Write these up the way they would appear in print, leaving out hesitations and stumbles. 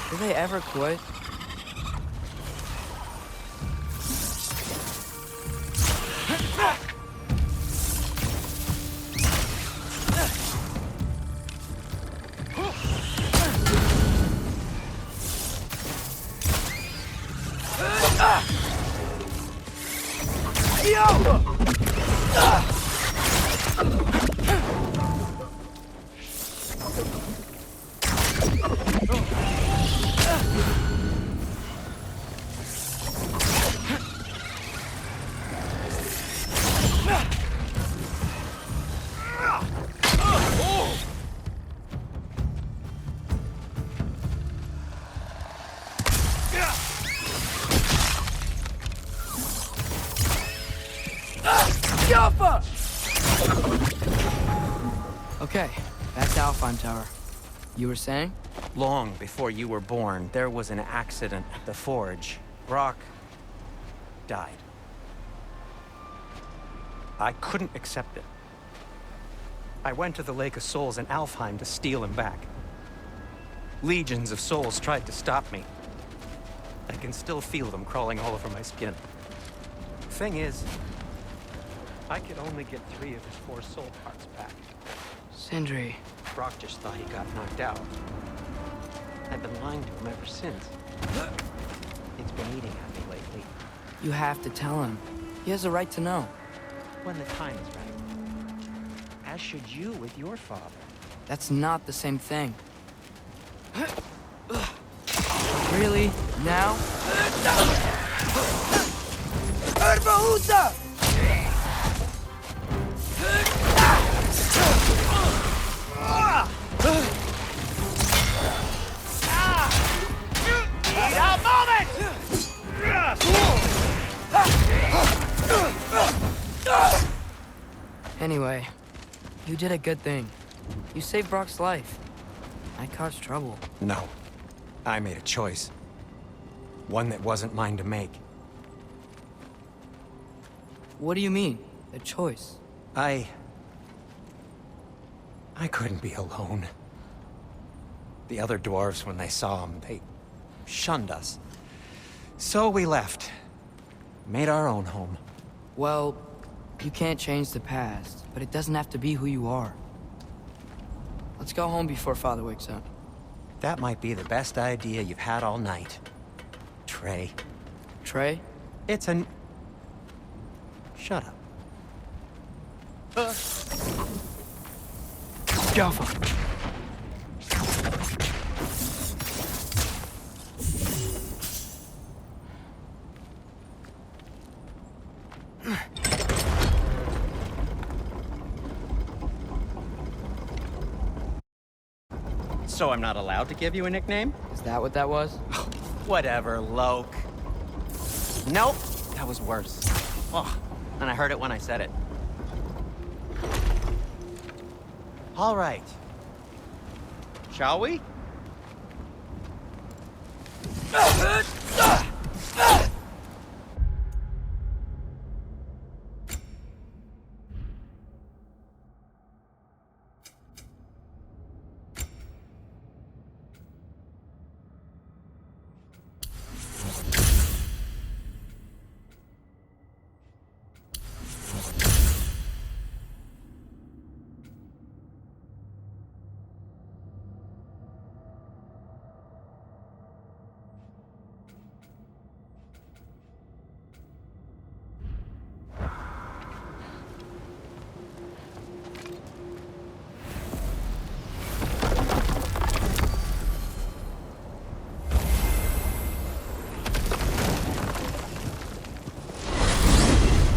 Do they ever quit? Okay, that's Alfheim Tower. You were saying? Long before you were born, there was an accident at the forge. Brock died. I couldn't accept it. I went to the Lake of Souls in Alfheim to steal him back. Legions of souls tried to stop me. I can still feel them crawling all over my skin. Thing is, I could only get 3 of his 4 soul parts back. Sindri. Brock just thought he got knocked out. I've been lying to him ever since. It's been eating at me lately. You have to tell him. He has a right to know. When the time is right. As should you with your father. That's not the same thing. Really? Now? Anyway, you did a good thing. You saved Brock's life. I caused trouble. No. I made a choice. One that wasn't mine to make. What do you mean? A choice? I couldn't be alone. The other dwarves, when they saw him, they shunned us. So we left. Made our own home. Well, you can't change the past, but it doesn't have to be who you are. Let's go home before Father wakes up. That might be the best idea you've had all night. Trey. Trey? It's an... Shut up. Jaffa. So I'm not allowed to give you a nickname? Is that what that was? Whatever, Loke. Nope, that was worse. Oh, and I heard it when I said it. All right. Shall we?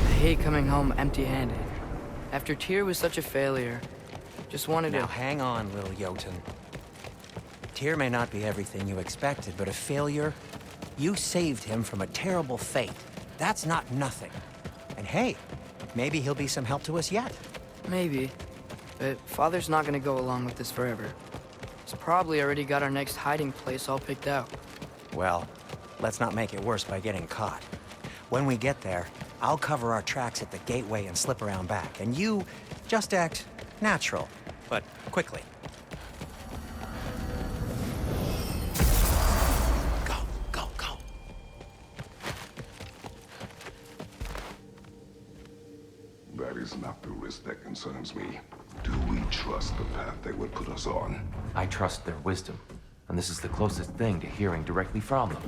I hate coming home empty-handed. After Tyr was such a failure, just wanted Now to... hang on, little Jotun. Tyr may not be everything you expected, but a failure? You saved him from a terrible fate. That's not nothing. And hey, maybe he'll be some help to us yet. Maybe. But Father's not gonna go along with this forever. He's probably already got our next hiding place all picked out. Well, let's not make it worse by getting caught. When we get there, I'll cover our tracks at the gateway and slip around back, and you just act natural, but quickly. The risk that concerns me. Do we trust the path they would put us on? I trust their wisdom, and this is the closest thing to hearing directly from them.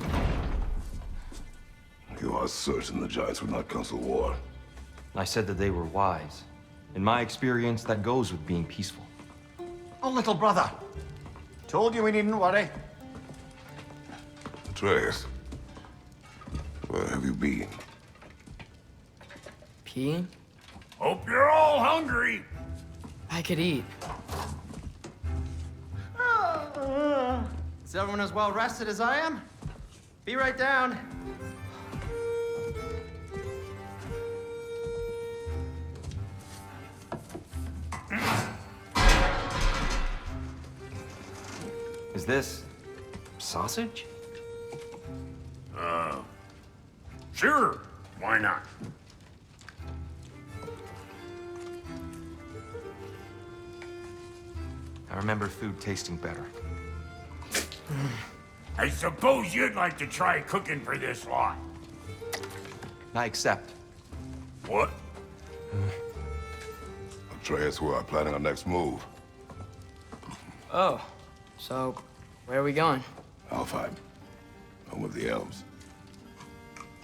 You are certain the Giants would not counsel war? I said that they were wise. In my experience, that goes with being peaceful. Oh, little brother. Told you we needn't worry. Atreus, where have you been? Peeing? Hope you're all hungry. I could eat. Is everyone as well rested as I am? Be right down. Is this sausage? Sure, why not? I remember food tasting better. I suppose you'd like to try cooking for this lot. I accept. What? Atreus, we are planning our next move. Oh, so where are we going? Alfheim, home of the elves.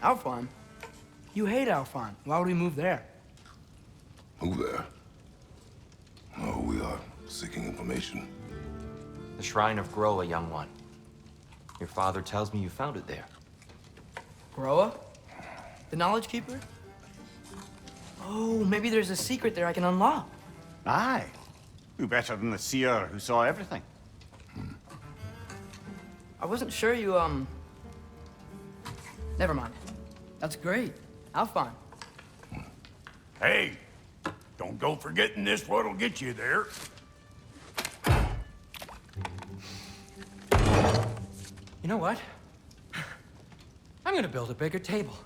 Alfheim? You hate Alfheim. Why would we move there? Move there? Oh, we are seeking information. The Shrine of Groa, young one. Your father tells me you found it there. Groa? The Knowledge Keeper? Oh, maybe there's a secret there I can unlock. Aye. Who better than the seer who saw everything? I wasn't sure you, Never mind. That's great. Alfheim. Hey, don't go forgetting this what'll get you there. You know what? I'm gonna build a bigger table.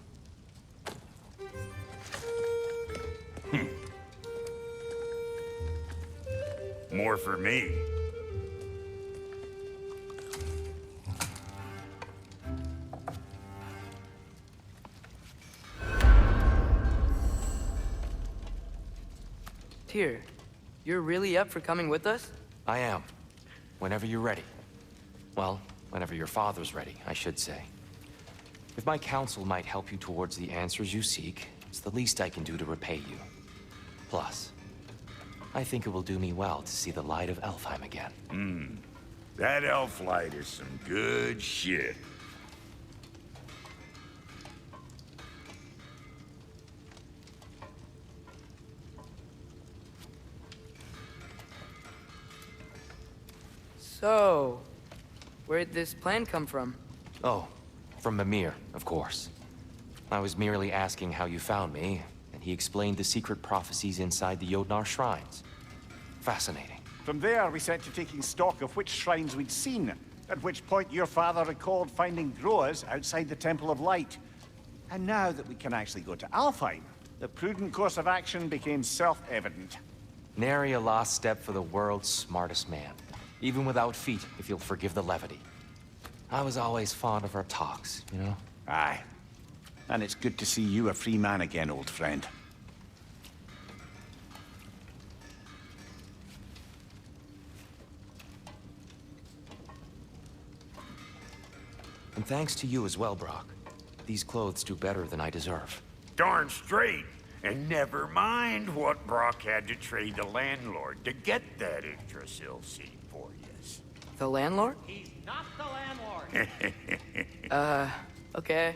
More for me. Tyr, you're really up for coming with us? I am. Whenever you're ready. Well, whenever your father's ready, I should say. If my counsel might help you towards the answers you seek, it's the least I can do to repay you. Plus, I think it will do me well to see the light of Alfheim again. That elf light is some good shit. So, where'd this plan come from? Oh, from Mimir, of course. I was merely asking how you found me, and he explained the secret prophecies inside the Jotnar shrines. Fascinating. From there, we set to taking stock of which shrines we'd seen, at which point your father recalled finding Groas outside the Temple of Light. And now that we can actually go to Alfheim, the prudent course of action became self-evident. Nary a lost step for the world's smartest man. Even without feet, if you'll forgive the levity. I was always fond of our talks, you know? Aye. And it's good to see you a free man again, old friend. And thanks to you as well, Brock. These clothes do better than I deserve. Darn straight. And never mind what Brock had to trade the landlord to get that Yggdrasil seed for yous. The landlord? He's not the landlord. Okay.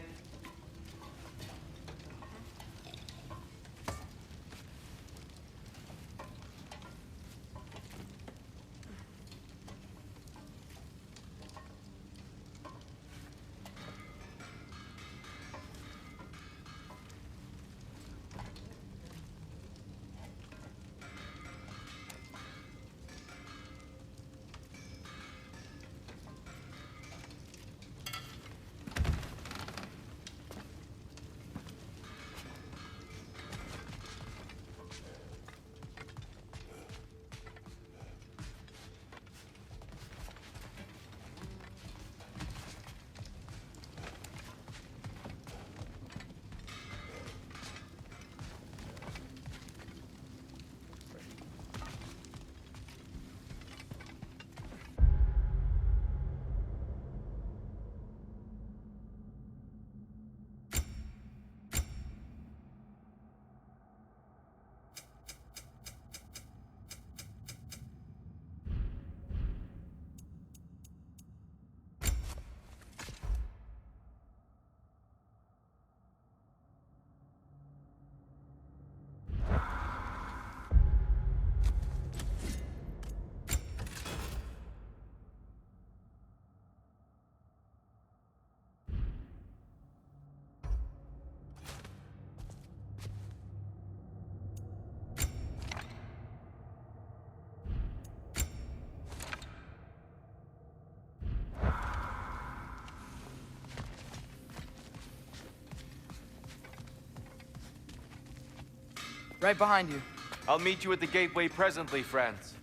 Right behind you. I'll meet you at the gateway presently, friends.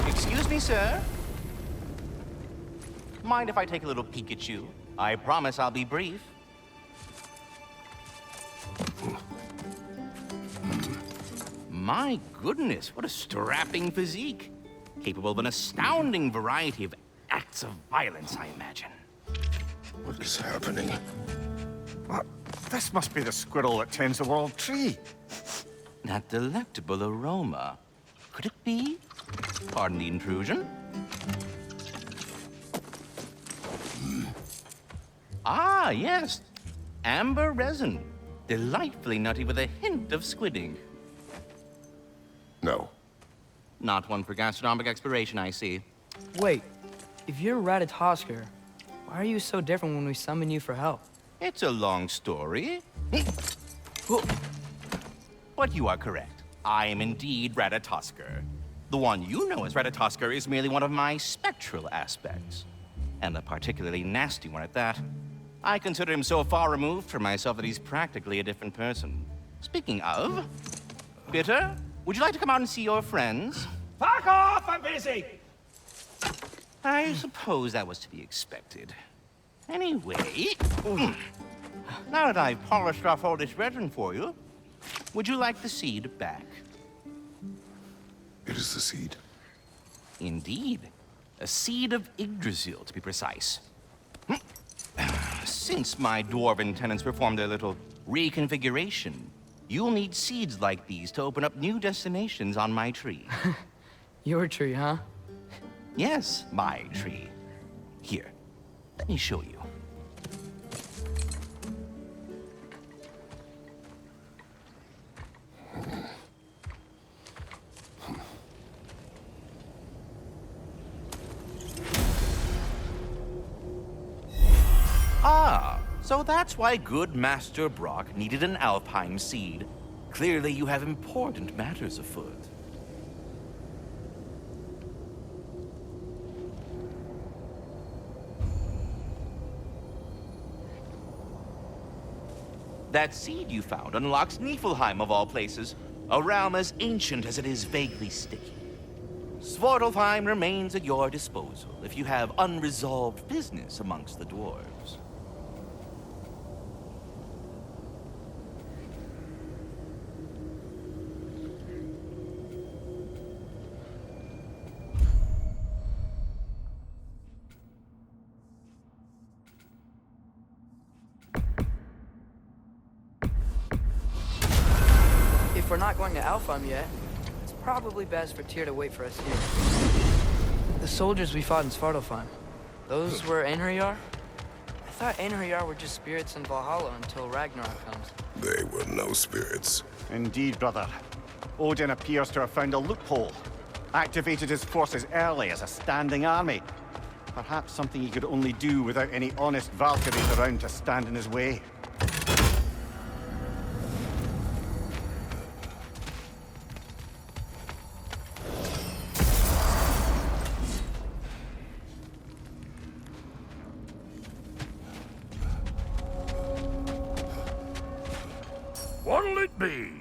Excuse me, sir. Mind if I take a little peek at you? I promise I'll be brief. My goodness, what a strapping physique. Capable of an astounding variety of acts of violence, I imagine. What is happening? This must be the squirrel that tends the world tree. That delectable aroma. Could it be? Pardon the intrusion. Ah, yes. Amber resin. Delightfully nutty with a hint of squidding. No. Not one for gastronomic exploration, I see. Wait, if you're Ratatosker, why are you so different when we summon you for help? It's a long story. But you are correct. I am indeed Ratatosker. The one you know as Ratatosker is merely one of my spectral aspects. And a particularly nasty one at that. I consider him so far removed from myself that he's practically a different person. Speaking of, Bitter, would you like to come out and see your friends? Fuck off! I'm busy! I suppose that was to be expected. Anyway, now that I've polished off all this resin for you, would you like the seed back? It is the seed. Indeed. A seed of Yggdrasil, to be precise. Since my dwarven tenants performed a little reconfiguration, you'll need seeds like these to open up new destinations on my tree. Your tree, huh? Yes, my tree. Here, let me show you. Ah, so that's why good Master Brock needed an Alpine seed. Clearly you have important matters afoot. That seed you found unlocks Niflheim of all places, a realm as ancient as it is vaguely sticky. Svartalfheim remains at your disposal if you have unresolved business amongst the dwarves. If we're not going to Alfheim yet, it's probably best for Tyr to wait for us here. The soldiers we fought in Svartalfheim, those were Einherjar? I thought Einherjar were just spirits in Valhalla until Ragnarok comes. They were no spirits. Indeed, brother. Odin appears to have found a loophole. Activated his forces early as a standing army. Perhaps something he could only do without any honest Valkyries around to stand in his way. What'll it be?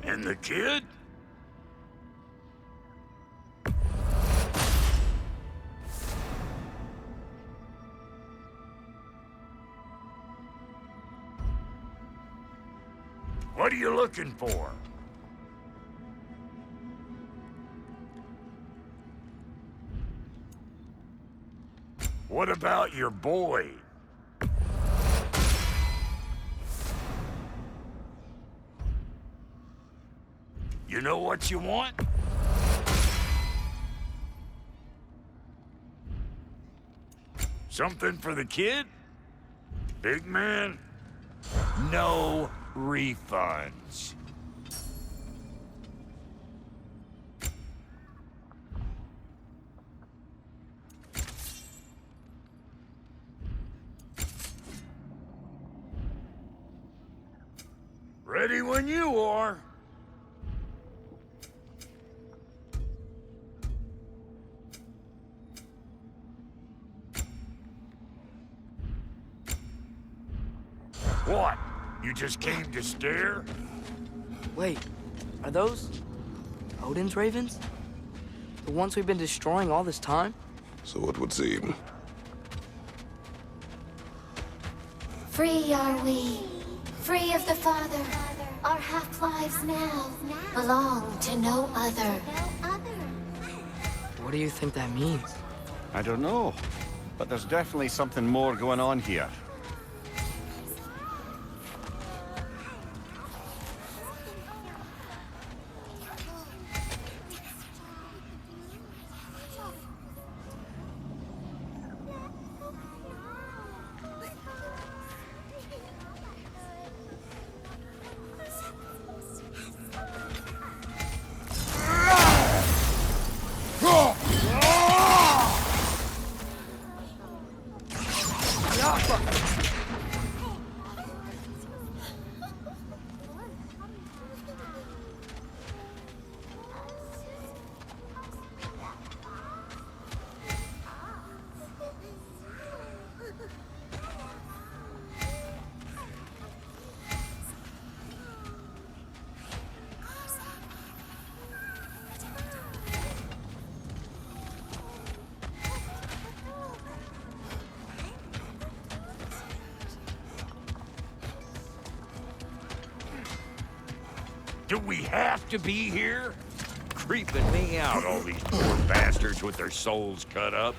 And the kid? What are you looking for? What about your boy? You know what you want? Something for the kid? Big man? No refunds. Ready when you are. What? You just came to stare? Wait, are those Odin's ravens? The ones we've been destroying all this time? So it would seem. Free are we, free of the Father. Our half-lives now belong to no other. What do you think that means? I don't know, but there's definitely something more going on here. Do we have to be here? Creeping me out, all these poor bastards with their souls cut up.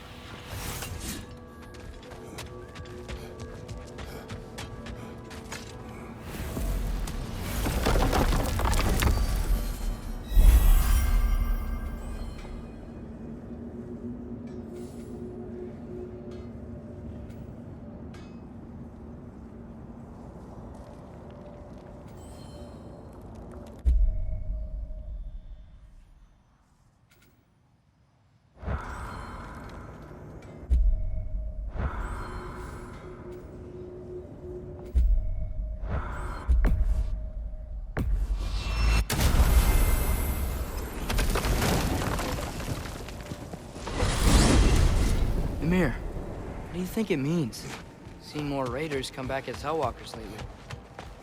Ymir, what do you think it means? Seen more raiders come back as Hellwalkers lately.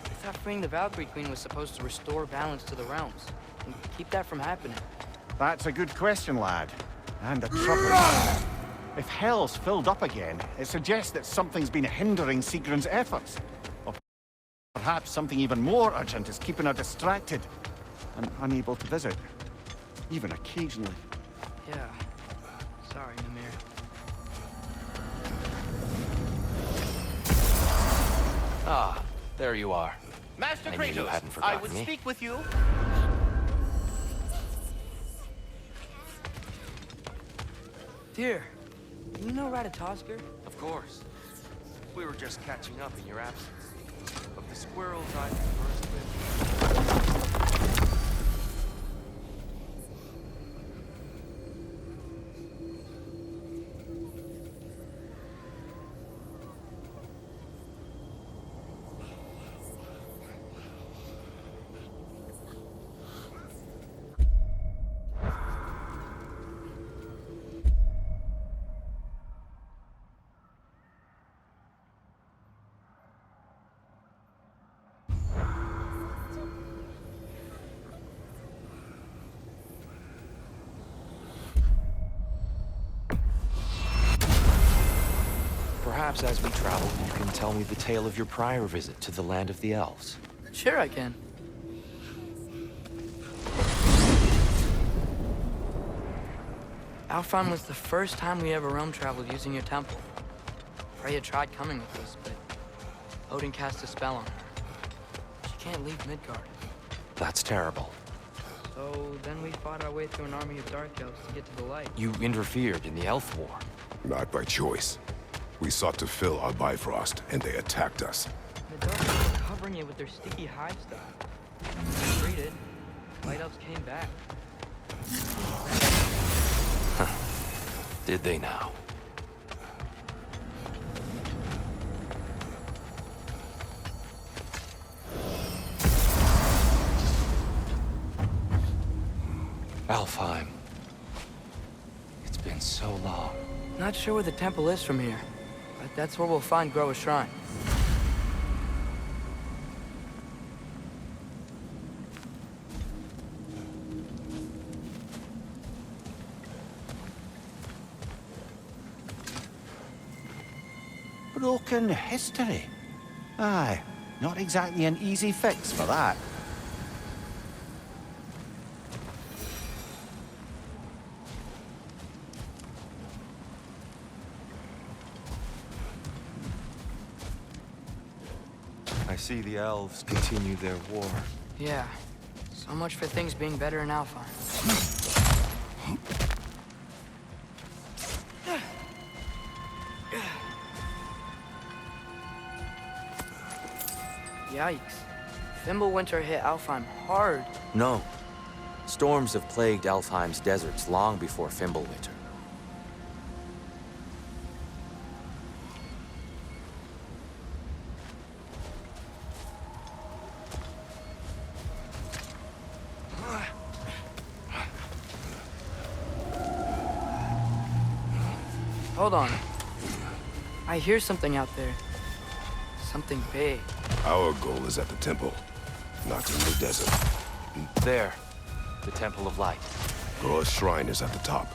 I thought freeing the Valkyrie Queen was supposed to restore balance to the realms and keep that from happening. That's a good question, lad. And a trouble. If Hell's filled up again, it suggests that something's been hindering Sigrun's efforts. Or perhaps something even more urgent is keeping her distracted and unable to visit. Even occasionally. Yeah. Sorry, Ymir. Ah, there you are. Master I knew you hadn't Kratos, forgotten I would me. speak with you. Dear, do you know Ratatoskr? Of course. We were just catching up in your absence. Of the squirrels I conversed with. Perhaps as we travel, you can tell me the tale of your prior visit to the land of the elves. Sure I can. Alfheim was the first time we ever realm traveled using your temple. Freya tried coming with us, but Odin cast a spell on her. She can't leave Midgard. That's terrible. So then we fought our way through an army of dark elves to get to the light. You interfered in the Elf War. Not by choice. We sought to fill our Bifrost, and they attacked us. The dark elves were covering it with their sticky hive stuff. We retreated. Light elves came back. Did they now? Alfheim. It's been so long. Not sure where the temple is from here, but that's where we'll find Groa's shrine. Broken history. Aye, not exactly an easy fix for that. I see the elves continue their war. Yeah, so much for things being better in Alfheim. Yikes. Fimbulwinter hit Alfheim hard. No. Storms have plagued Alfheim's deserts long before Fimbulwinter. Hold on. I hear something out there. Something big. Our goal is at the temple, not in the desert. There. The Temple of Light. Groa's shrine is at the top.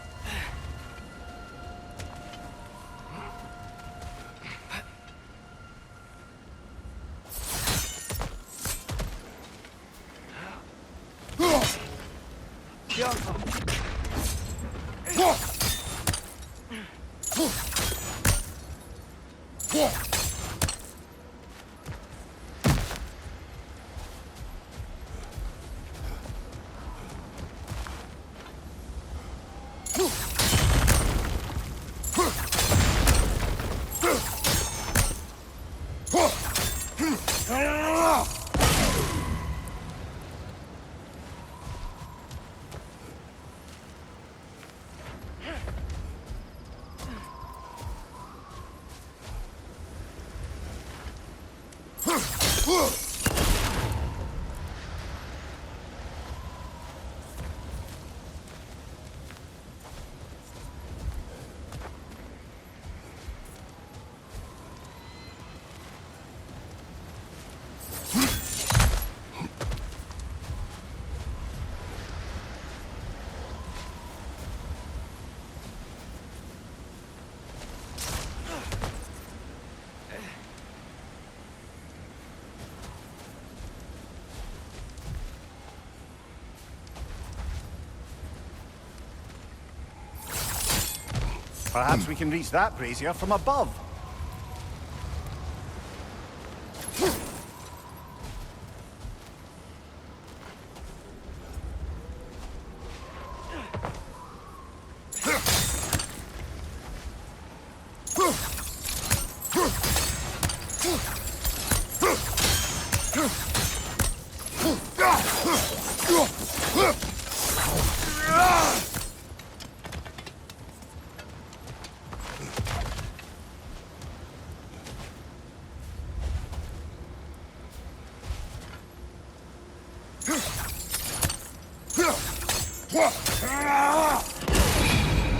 Perhaps we can reach that brazier from above.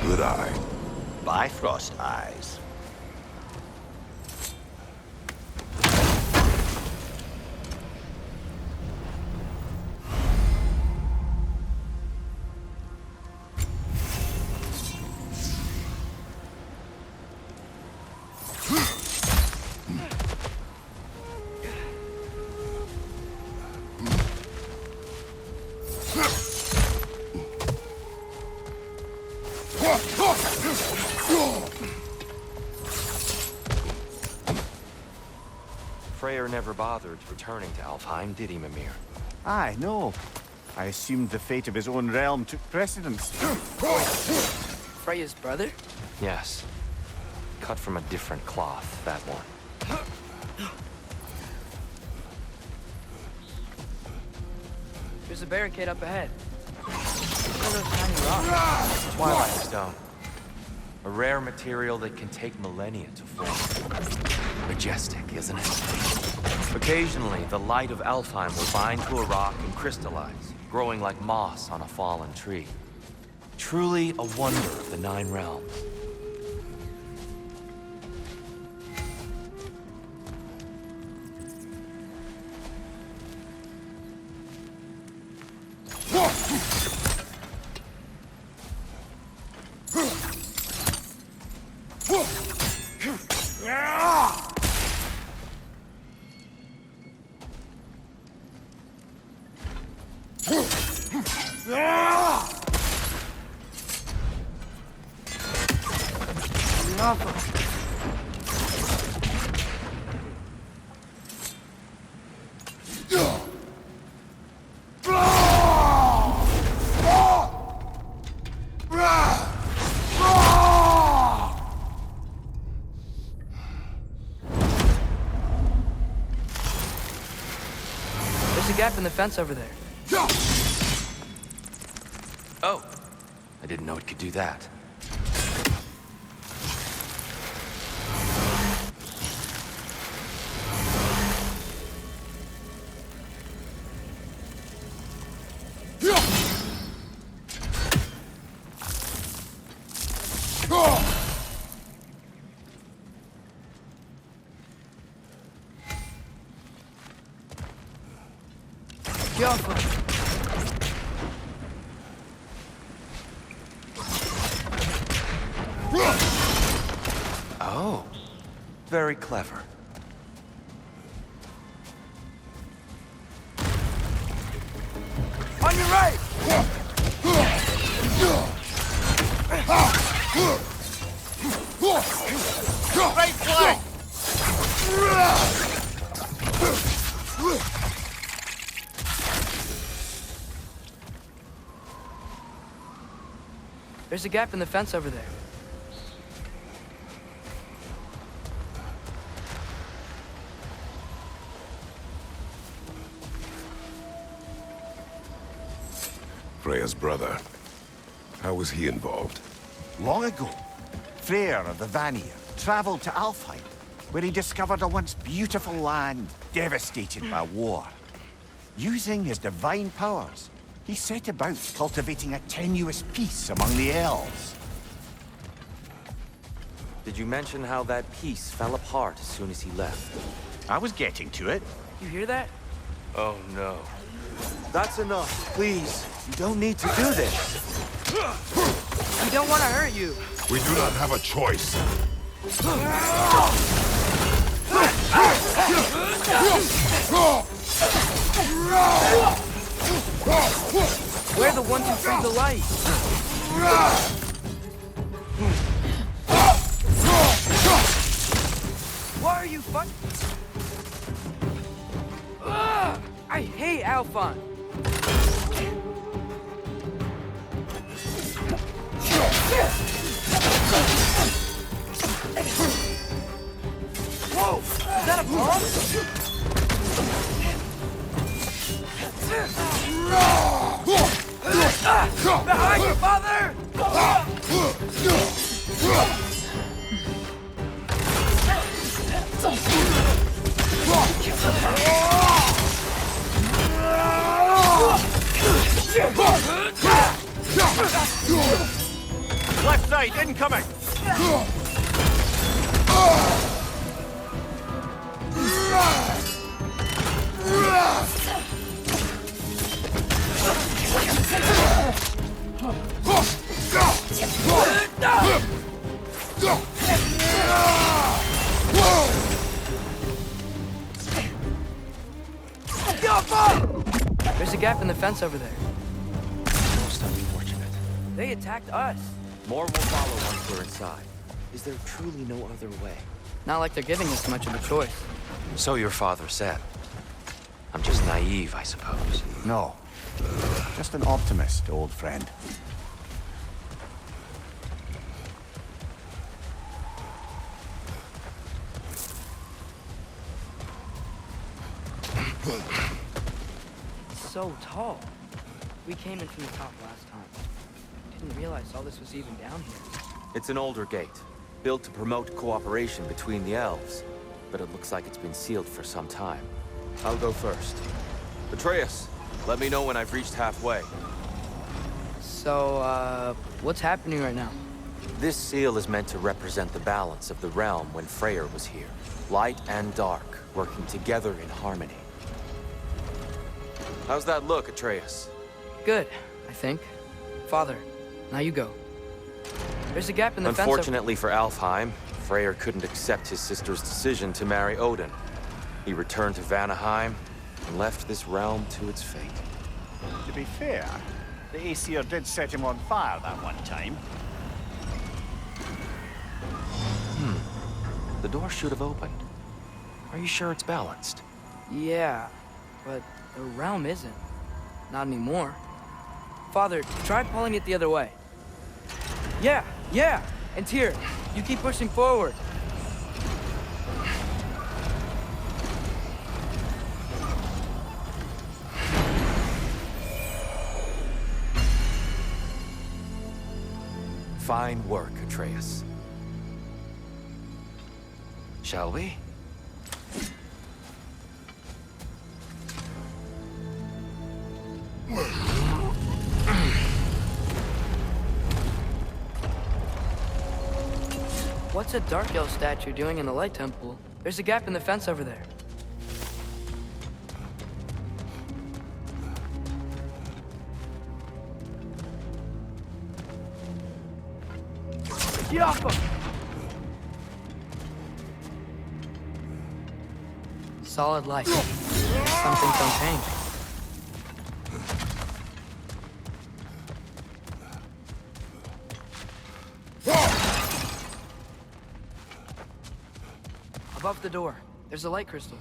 Good eye. Bifrost eyes. Freyr never bothered returning to Alfheim, did he, Mimir? Aye, no. I assumed the fate of his own realm took precedence. Freya's brother? Yes. Cut from a different cloth, that one. There's a barricade up ahead. Look at those tiny rocks. Twilight Stone. A rare material that can take millennia to form. Majestic, isn't it? Occasionally, the light of Alfheim will bind to a rock and crystallize, growing like moss on a fallen tree. Truly a wonder of the Nine Realms. There's a gap in the fence over there. Oh, I didn't know it could do that. Oh, very clever. On your right! Right flank! There's a gap in the fence over there. Freya's brother. How was he involved? Long ago, Freyr of the Vanir traveled to Alfheim, where he discovered a once beautiful land devastated by war. Using his divine powers, he set about cultivating a tenuous peace among the elves. Did you mention how that peace fell apart as soon as he left? I was getting to it. You hear that? Oh no. That's enough, please. You don't need to do this. We don't want to hurt you. We do not have a choice. We're the ones who freed the light. Why are you fighting? I hate Alphon. Whoa! Is that a bomb? Behind you, father! Left side, incoming! There's a gap in the fence over there. Most unfortunate. They attacked us. More will follow once we're inside. Is there truly no other way? Not like they're giving us much of a choice. So your father said. I'm just naive, I suppose. No. Just an optimist, old friend. It's so tall. We came in from the top last time. Didn't realize all this was even down here. It's an older gate, built to promote cooperation between the elves. but it looks like it's been sealed for some time. I'll go first. Atreus, let me know when I've reached halfway. So, what's happening right now? This seal is meant to represent the balance of the realm when Freyr was here. Light and dark, working together in harmony. How's that look, Atreus? Good, I think. Father, now you go. There's a gap in the fence. Unfortunately for Alfheim, Freyr couldn't accept his sister's decision to marry Odin. He returned to Vanaheim and left this realm to its fate. To be fair, the Aesir did set him on fire that one time. The door should have opened. Are you sure it's balanced? Yeah, but the realm isn't. Not anymore. Father, try pulling it the other way. Yeah! And Tyr, you keep pushing forward. Fine work, Atreus. Shall we? What's a Dark Elf statue doing in the Light Temple? There's a gap in the fence over there. Solid light. Something's unchanged. Above the door, there's a light crystal.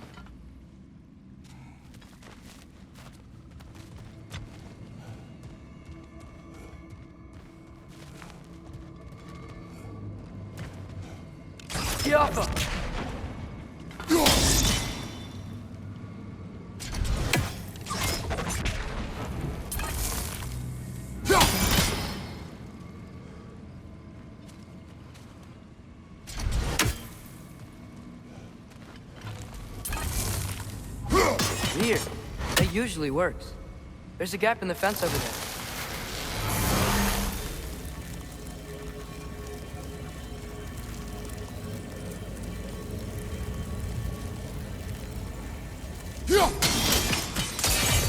Yaffa! Weird. That usually works. There's a gap in the fence over there.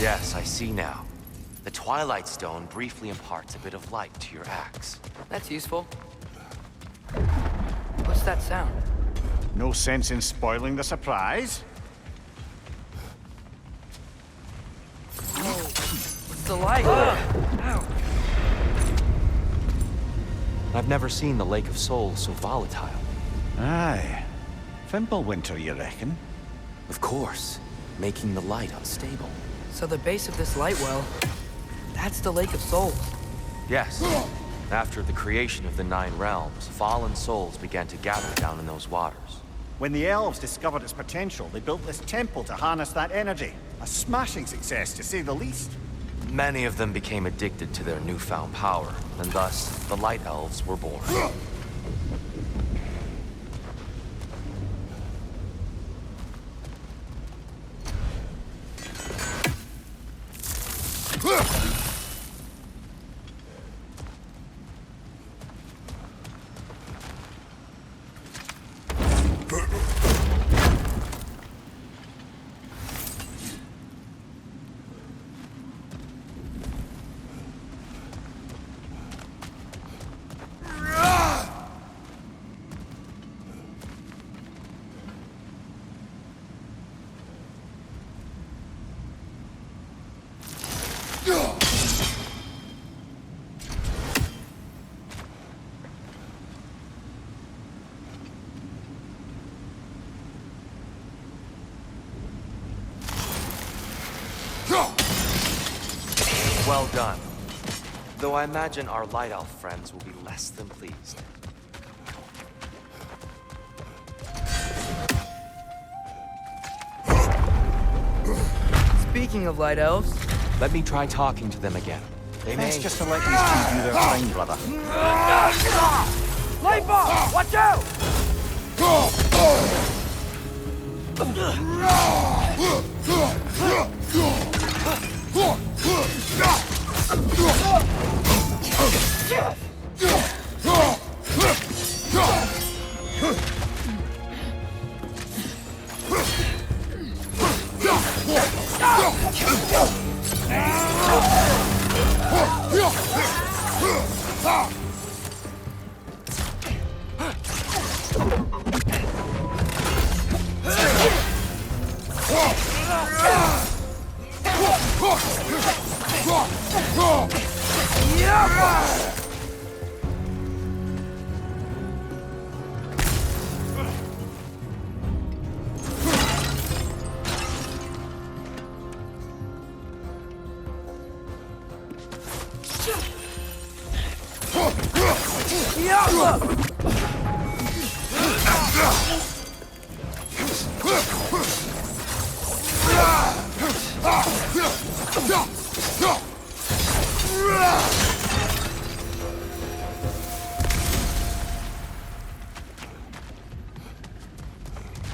Yes, I see now. The Twilight Stone briefly imparts a bit of light to your axe. That's useful. What's that sound? No sense in spoiling the surprise. It's the light. Ow. I've never seen the Lake of Souls so volatile. Aye. Fimbulwinter, you reckon? Of course, making the light unstable. So the base of this light well, that's the Lake of Souls. Yes. After the creation of the Nine Realms, fallen souls began to gather down in those waters. When the elves discovered its potential, they built this temple to harness that energy. A smashing success, to say the least. Many of them became addicted to their newfound power, and thus, the Light Elves were born. Well done. Though I imagine our Light Elf friends will be less than pleased. Speaking of Light Elves... Let me try talking to them again. They may... Best just to let these two do their thing, brother. Light bomb! Watch out!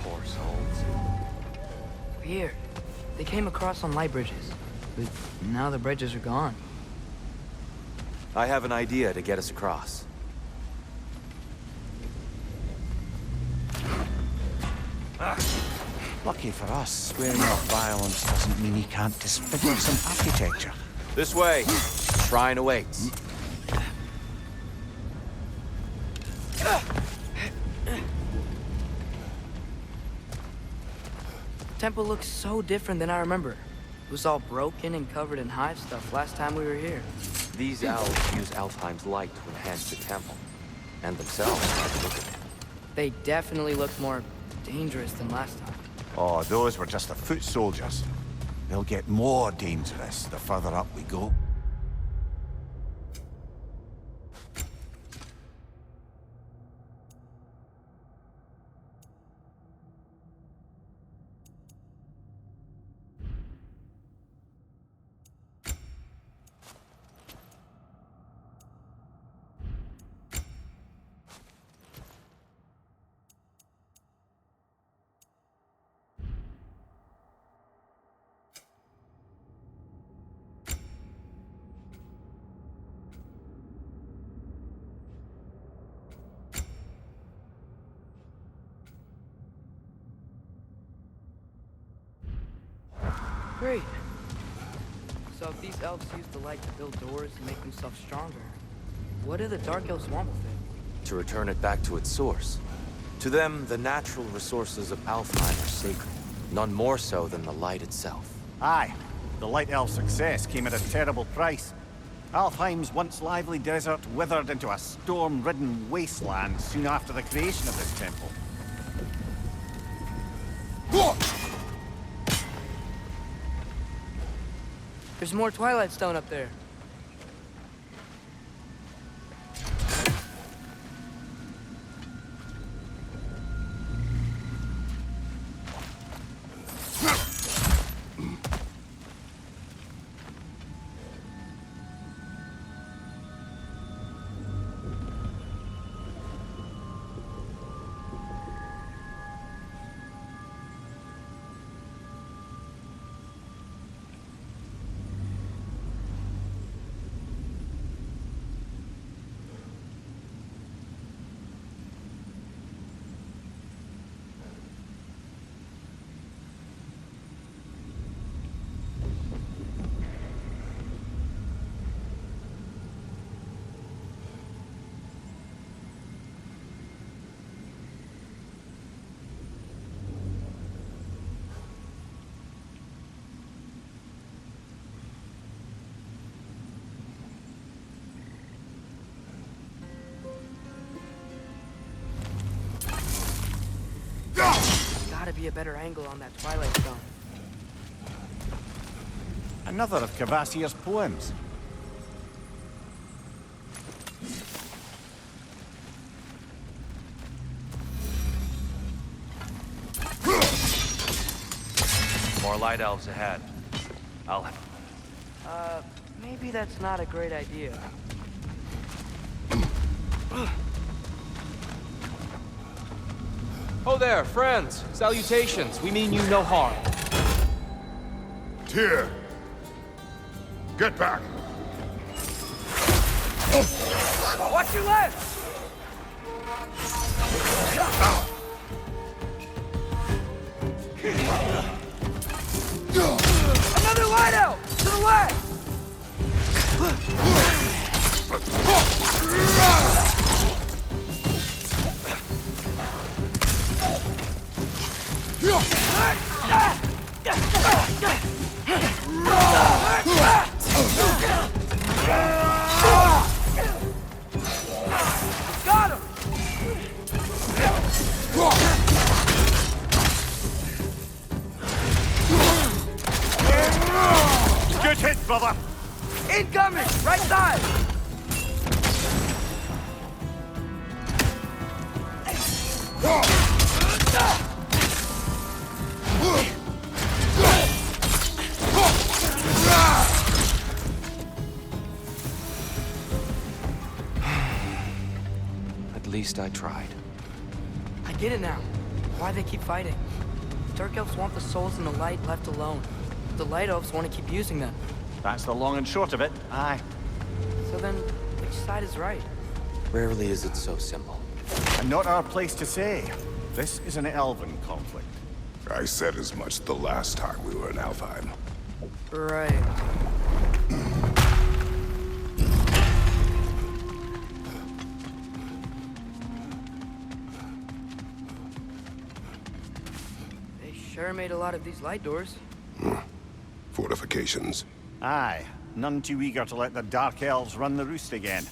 Poor souls. Here. They came across on light bridges. But now the bridges are gone. I have an idea to get us across. Lucky for us, swearing off violence doesn't mean he can't disfigure some architecture. This way. Shrine awaits. Temple looks so different than I remember. It was all broken and covered in hive stuff last time we were here. These elves use Alfheim's light to enhance the temple. And themselves by the look of it. They definitely look more dangerous than last time. Oh, those were just the foot soldiers. They'll get more dangerous the further up we go. Great. So if these elves use the light to build doors and make themselves stronger, what do the Dark Elves want with it? To return it back to its source. To them, the natural resources of Alfheim are sacred. None more so than the light itself. Aye, the Light Elf success came at a terrible price. Alfheim's once lively desert withered into a storm-ridden wasteland soon after the creation of this temple. There's more Twilight Stone up there. Gotta be a better angle on that Twilight Stone. Another of Cavassier's poems. More light elves ahead. Maybe that's not a great idea. Oh there, friends. Salutations. We mean you no harm. Tyr! Get back! Watch your left! Another light out! To the left! Got him! Good hit, brother! Incoming! Right side! At least I tried. I get it now. Why they keep fighting. Dark Elves want the souls in the light left alone. The Light Elves want to keep using them. That's the long and short of it, aye. So then, which side is right? Rarely is it so simple. And not our place to say. This is an elven conflict. I said as much the last time we were in Alfheim. Right. They sure made a lot of these light doors. Fortifications. Aye, none too eager to let the Dark Elves run the roost again.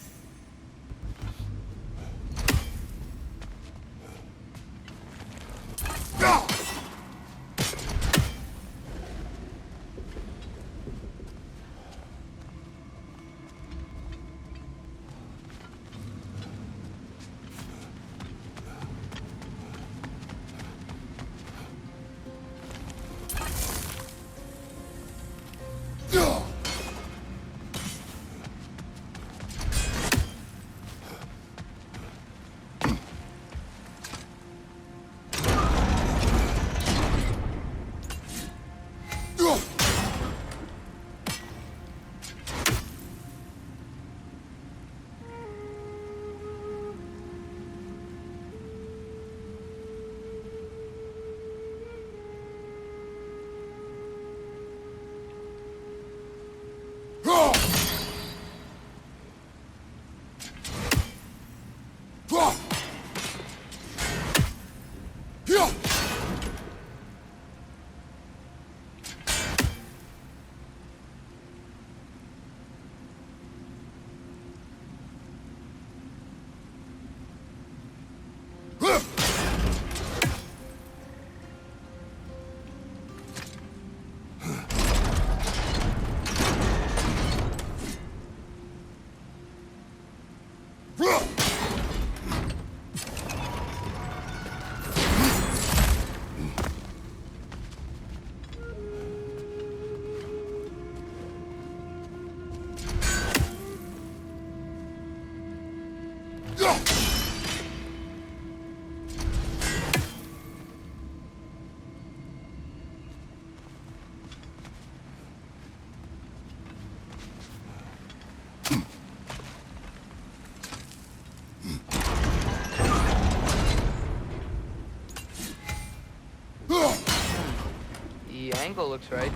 The angle looks right.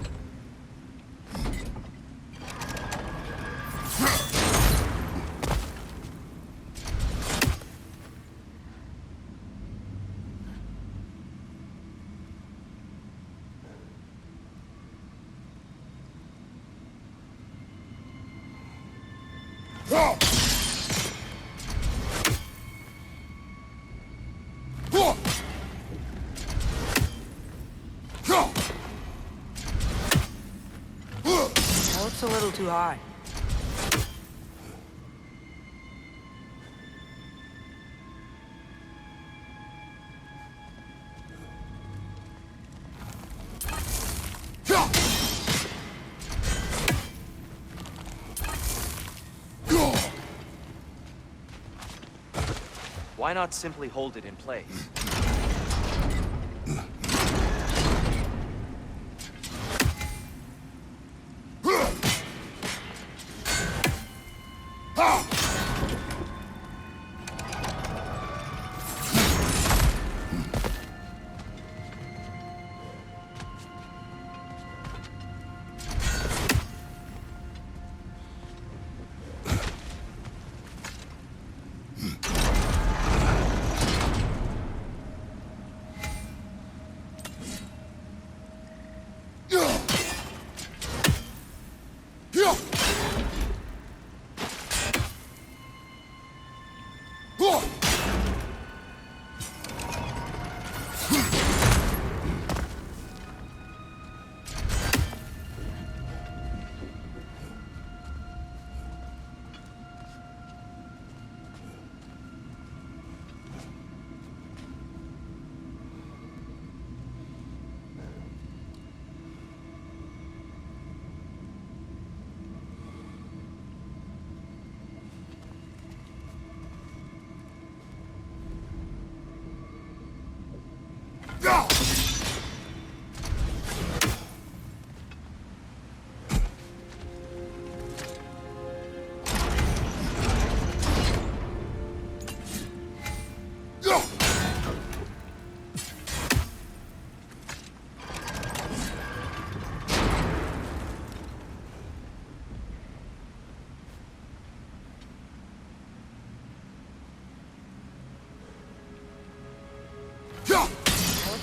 That looks a little too high. Why not simply hold it in place?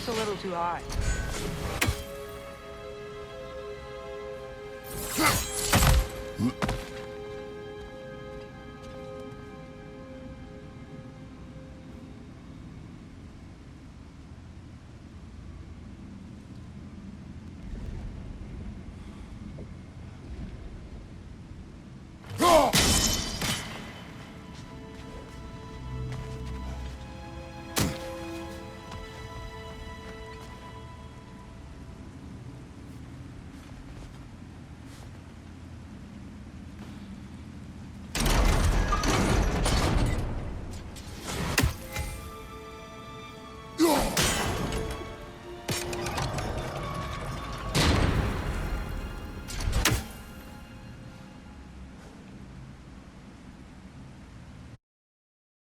It's a little too high.